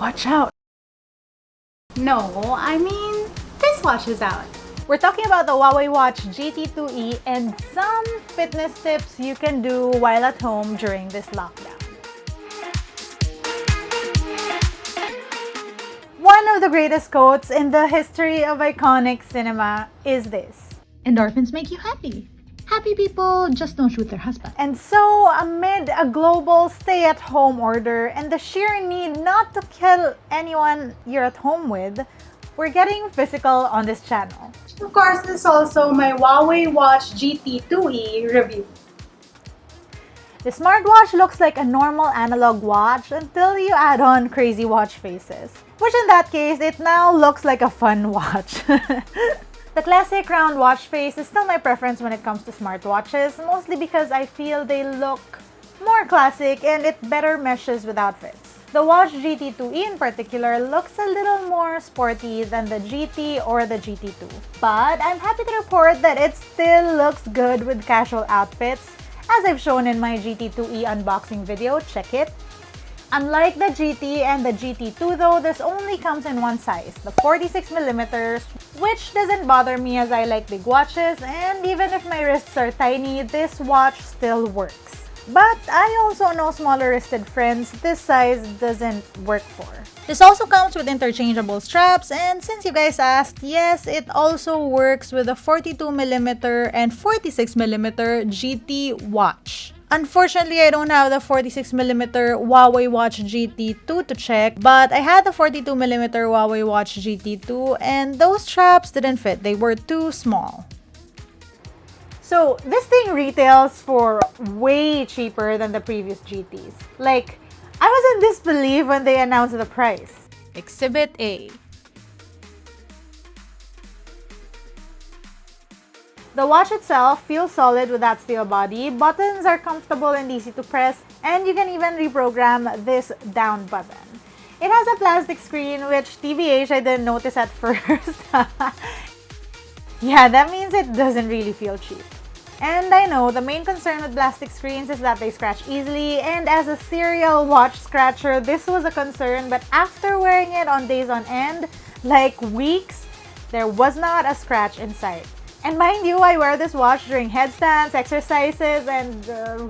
Watch out! No, I mean, this watch is out. We're talking about the Huawei WATCH GT2e and some fitness tips you can do while at home during this lockdown. One of the greatest quotes in the history of iconic cinema is this: endorphins make you happy. Happy people just don't shoot their husband. And so, amid a global stay-at-home order and the sheer need not to kill anyone you're at home with, we're getting physical on this channel. Of course, this is also my Huawei WATCH GT2e review. The smartwatch looks like a normal analog watch until you add on crazy watch faces. Which in that case, it now looks like a fun watch. The classic round watch face is still my preference when it comes to smartwatches, mostly because I feel they look more classic and it better meshes with outfits. The WATCH GT2e in particular looks a little more sporty than the GT or the GT2. But I'm happy to report that it still looks good with casual outfits, as I've shown in my GT2e unboxing video. Check it. Unlike the GT and the GT2 though, this only comes in one size, the 46mm, which doesn't bother me as I like big watches, and even if my wrists are tiny, this watch still works. But I also know smaller wristed friends this size doesn't work for. This also comes with interchangeable straps, and since you guys asked, yes, it also works with a 42mm and 46mm GT watch. Unfortunately, I don't have the 46mm Huawei WATCH GT2 to check, but I had the 42mm Huawei WATCH GT2 and those straps didn't fit. They were too small. So this thing retails for way cheaper than the previous GTs. Like, I was in disbelief when they announced the price. Exhibit A. The watch itself feels solid with that steel body, buttons are comfortable and easy to press, and you can even reprogram this down button. It has a plastic screen, which TBH I didn't notice at first. Yeah, that means it doesn't really feel cheap. And I know the main concern with plastic screens is that they scratch easily, and as a serial watch scratcher, this was a concern, but after wearing it on days on end, like weeks, there was not a scratch in sight. And mind you, I wear this watch during headstands, exercises, and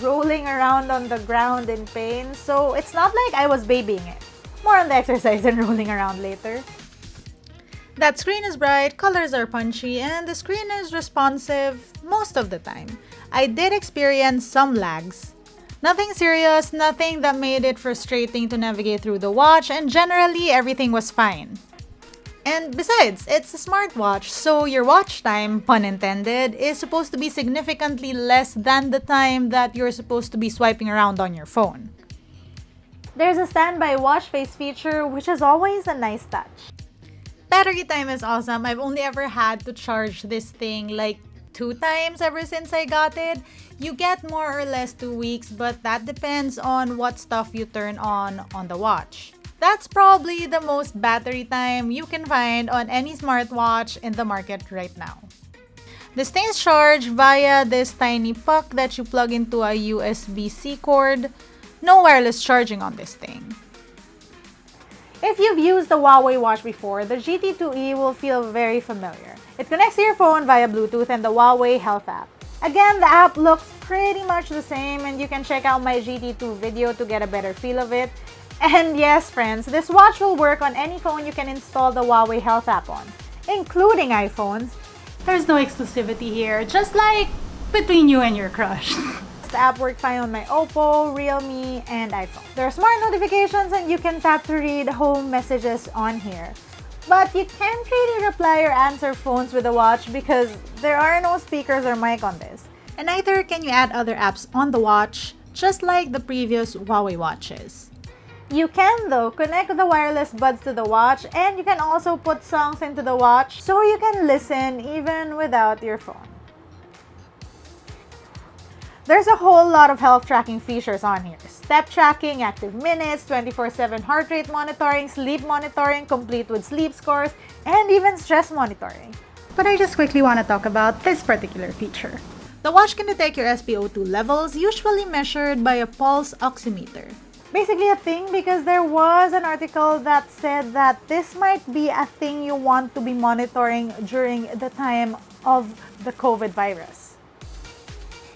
rolling around on the ground in pain, so it's not like I was babying it. More on the exercise and rolling around later. That screen is bright, colors are punchy, and the screen is responsive most of the time. I did experience some lags. Nothing serious, nothing that made it frustrating to navigate through the watch, and generally everything was fine. And besides, it's a smartwatch, so your watch time, pun intended, is supposed to be significantly less than the time that you're supposed to be swiping around on your phone. There's a standby watch face feature, which is always a nice touch. Battery time is awesome. I've only ever had to charge this thing like 2 times ever since I got it. You get more or less 2 weeks, but that depends on what stuff you turn on the watch. That's probably the most battery time you can find on any smartwatch in the market right now. This thing is charged via this tiny puck that you plug into a USB-C cord. No wireless charging on this thing. If you've used the Huawei watch before, the GT2e will feel very familiar. It connects to your phone via Bluetooth and the Huawei Health app. Again, the app looks pretty much the same, and you can check out my GT2 video to get a better feel of it. And yes, friends, this watch will work on any phone you can install the Huawei Health app on, including iPhones. There's no exclusivity here, just like between you and your crush. The app worked fine on my Oppo, Realme, and iPhone. There are smart notifications and you can tap to read home messages on here. But you can't really reply or answer phones with the watch because there are no speakers or mic on this. And neither can you add other apps on the watch, just like the previous Huawei watches. You can though connect the wireless buds to the watch, and you can also put songs into the watch so you can listen even without your phone. There's a whole lot of health tracking features on here. Step tracking, active minutes, 24/7 heart rate monitoring, sleep monitoring, complete with sleep scores, and even stress monitoring. But I just quickly want to talk about this particular feature. The watch can detect your SpO2 levels, usually measured by a pulse oximeter. basically a thing because there was an article that said that this might be a thing you want to be monitoring during the time of the COVID virus.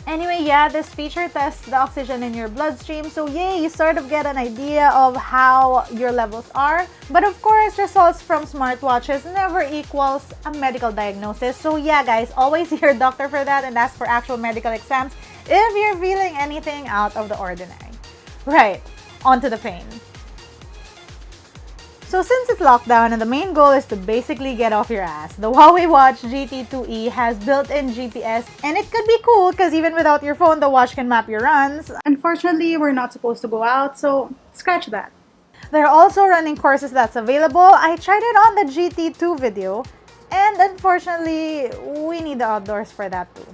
Anyway, yeah, this feature tests the oxygen in your bloodstream, so yay, you sort of get an idea of how your levels are. But of course, results from smartwatches never equals a medical diagnosis. So yeah, guys, always see your doctor for that and ask for actual medical exams if you're feeling anything out of the ordinary. Right, on to the pain. So since it's locked down and the main goal is to basically get off your ass, the Huawei WATCH GT2e has built-in GPS, and it could be cool because even without your phone, the watch can map your runs. Unfortunately, we're not supposed to go out, so scratch that. There are also running courses that's available. I tried it on the GT2 video, and unfortunately, we need the outdoors for that too.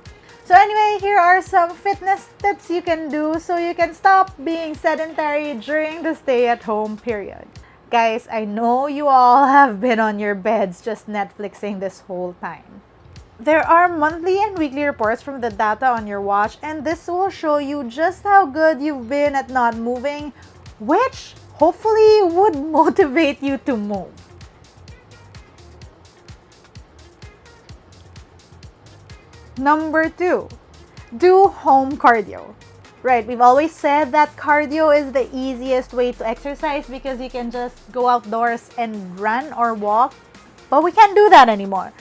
So anyway, here are some fitness tips you can do so you can stop being sedentary during the stay-at-home period. Guys, I know you all have been on your beds just Netflixing this whole time. There are monthly and weekly reports from the data on your watch, and this will show you just how good you've been at not moving, which hopefully would motivate you to move. Number 2, do home cardio. Right, we've always said that cardio is the easiest way to exercise because you can just go outdoors and run or walk, but we can't do that anymore.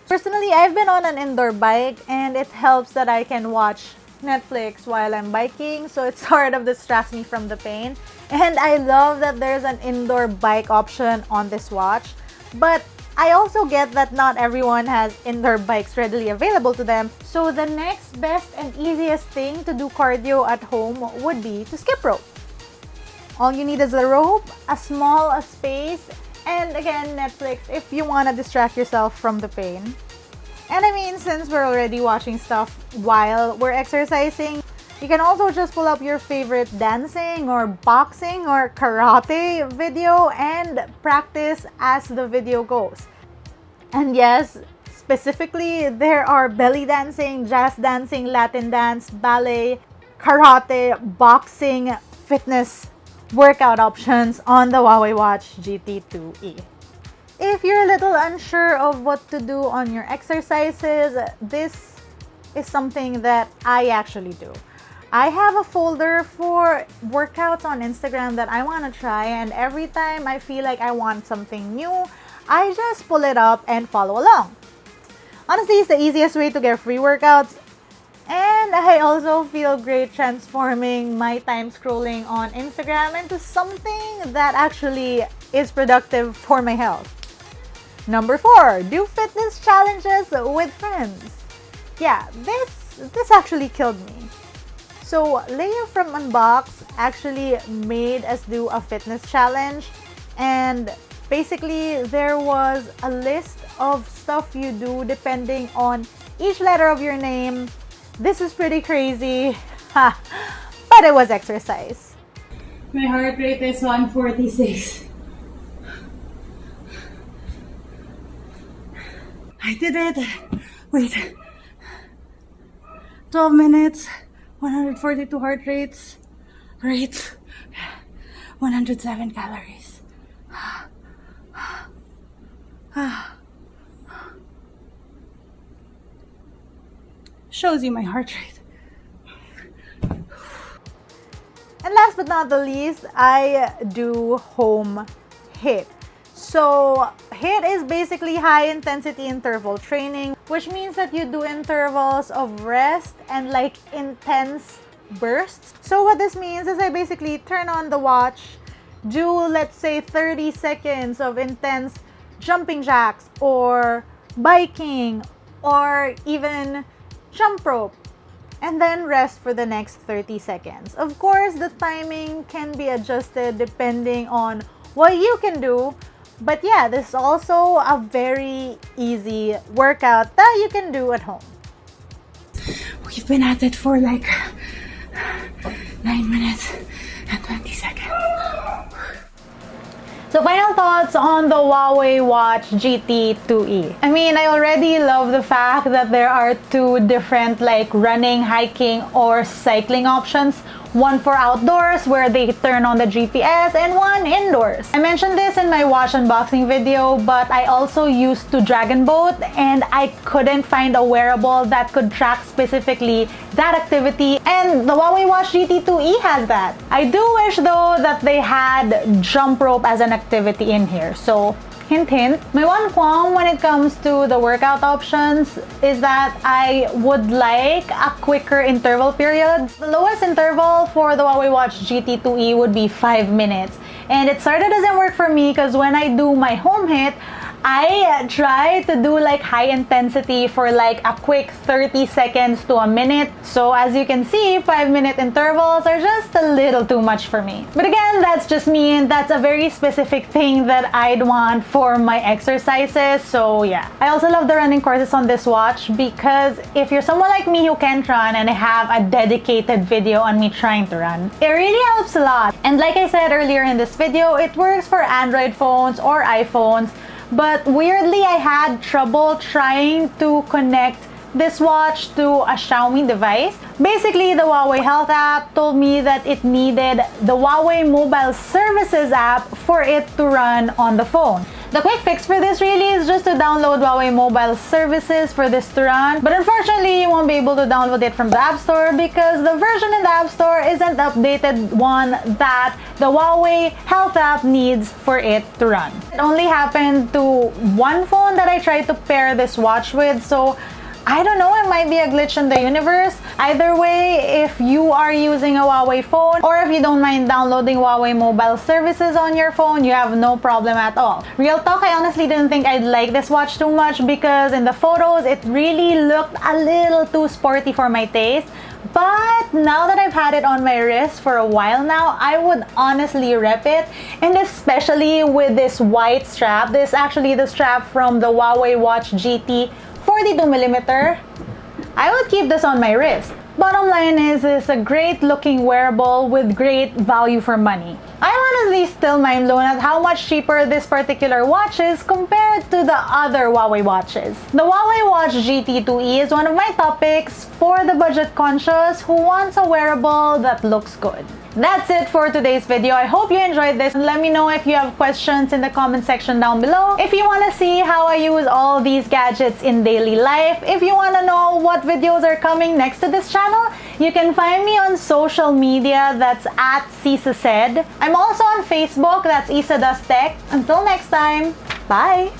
Personally, I've been on an indoor bike and it helps that I can watch Netflix while I'm biking, so it sort of distracts me from the pain. And I love that there's an indoor bike option on this watch, but I also get that not everyone has indoor bikes readily available to them, so the next best and easiest thing to do cardio at home would be to skip rope. All you need is a rope, a small space, and again, Netflix if you want to distract yourself from the pain. And I mean, since we're already watching stuff while we're exercising, you can also just pull up your favorite dancing or boxing or karate video and practice as the video goes. And yes, specifically, there are belly dancing, jazz dancing, Latin dance, ballet, karate, boxing, fitness workout options on the Huawei WATCH GT2e. If you're a little unsure of what to do on your exercises, this is something that I actually do. I have a folder for workouts on Instagram that I want to try, and every time I feel like I want something new, I just pull it up and follow along. Honestly, it's the easiest way to get free workouts, and I also feel great transforming my time scrolling on Instagram into something that actually is productive for my health. Number 4, do fitness challenges with friends. Yeah, this actually killed me. So Leia from Unbox actually made us do a fitness challenge, and basically there was a list of stuff you do depending on each letter of your name. This is pretty crazy, but it was exercise. My heart rate is 146. I did it. Wait. 12 minutes. 142 heart rates, rate 107 calories. Shows you my heart rate. And last but not the least, I do home HIIT. So HIIT is basically high intensity interval training, which means that you do intervals of rest and like intense bursts. So what this means is I basically turn on the watch, do let's say 30 seconds of intense jumping jacks or biking or even jump rope, and then rest for the next 30 seconds. Of course, the timing can be adjusted depending on what you can do. But yeah, this is also a very easy workout that you can do at home. We've been at it for like 9 minutes and 20 seconds. So final thoughts on the Huawei WATCH GT2e. I mean, I already love the fact that there are two different like running, hiking, or cycling options one for outdoors where they turn on the GPS, and one indoors. I mentioned this in my watch unboxing video, but I also used to dragon boat and I couldn't find a wearable that could track specifically that activity, and the Huawei WATCH GT2e has that. I do wish though that they had jump rope as an activity in here, so hint hint. My one qualm when it comes to the workout options is that I would like a quicker interval period. The lowest interval for the Huawei WATCH GT2e would be 5 minutes. And it sort of doesn't work for me because when I do my home HIIT, I try to do like high intensity for like a quick 30 seconds to a minute. So as you can see, 5-minute intervals are just a little too much for me. But again, that's just me, and that's a very specific thing that I'd want for my exercises. So yeah. I also love the running courses on this watch because if you're someone like me who can't run and I have a dedicated video on me trying to run, it really helps a lot. And like I said earlier in this video, it works for Android phones or iPhones. But weirdly, I had trouble trying to connect this watch to a Xiaomi device. Basically, the Huawei Health app told me that it needed the Huawei Mobile Services app for it to run on the phone. The quick fix for this really is just to download Huawei Mobile Services for this to run, but unfortunately you won't be able to download it from the App Store because the version in the App Store isn't the updated one that the Huawei Health app needs for it to run. It only happened to one phone that I tried to pair this watch with, so I don't know, it might be a glitch in the universe. Either way, if you are using a Huawei phone or if you don't mind downloading Huawei Mobile Services on your phone, you have no problem at all. Real talk, I honestly didn't think I'd like this watch too much because in the photos, it really looked a little too sporty for my taste. But now that I've had it on my wrist for a while now, I would honestly rep it. And especially with this white strap. This is actually the strap from the Huawei WATCH GT 42mm, I would keep this on my wrist. Bottom line is, it's a great looking wearable with great value for money. I'm honestly still mind blown at how much cheaper this particular watch is compared to the other Huawei watches. The Huawei WATCH GT2e is one of my top picks for the budget conscious who wants a wearable that looks good. That's it for today's video. I hope you enjoyed this, and let me know if you have questions in the comment section down below. If you want to see how I use all these gadgets in daily life, if you want to know what videos are coming next to this channel, you can find me on social media. That's at Cisa Said. I'm also on Facebook. That's Isa Does Tech. Until next time, bye!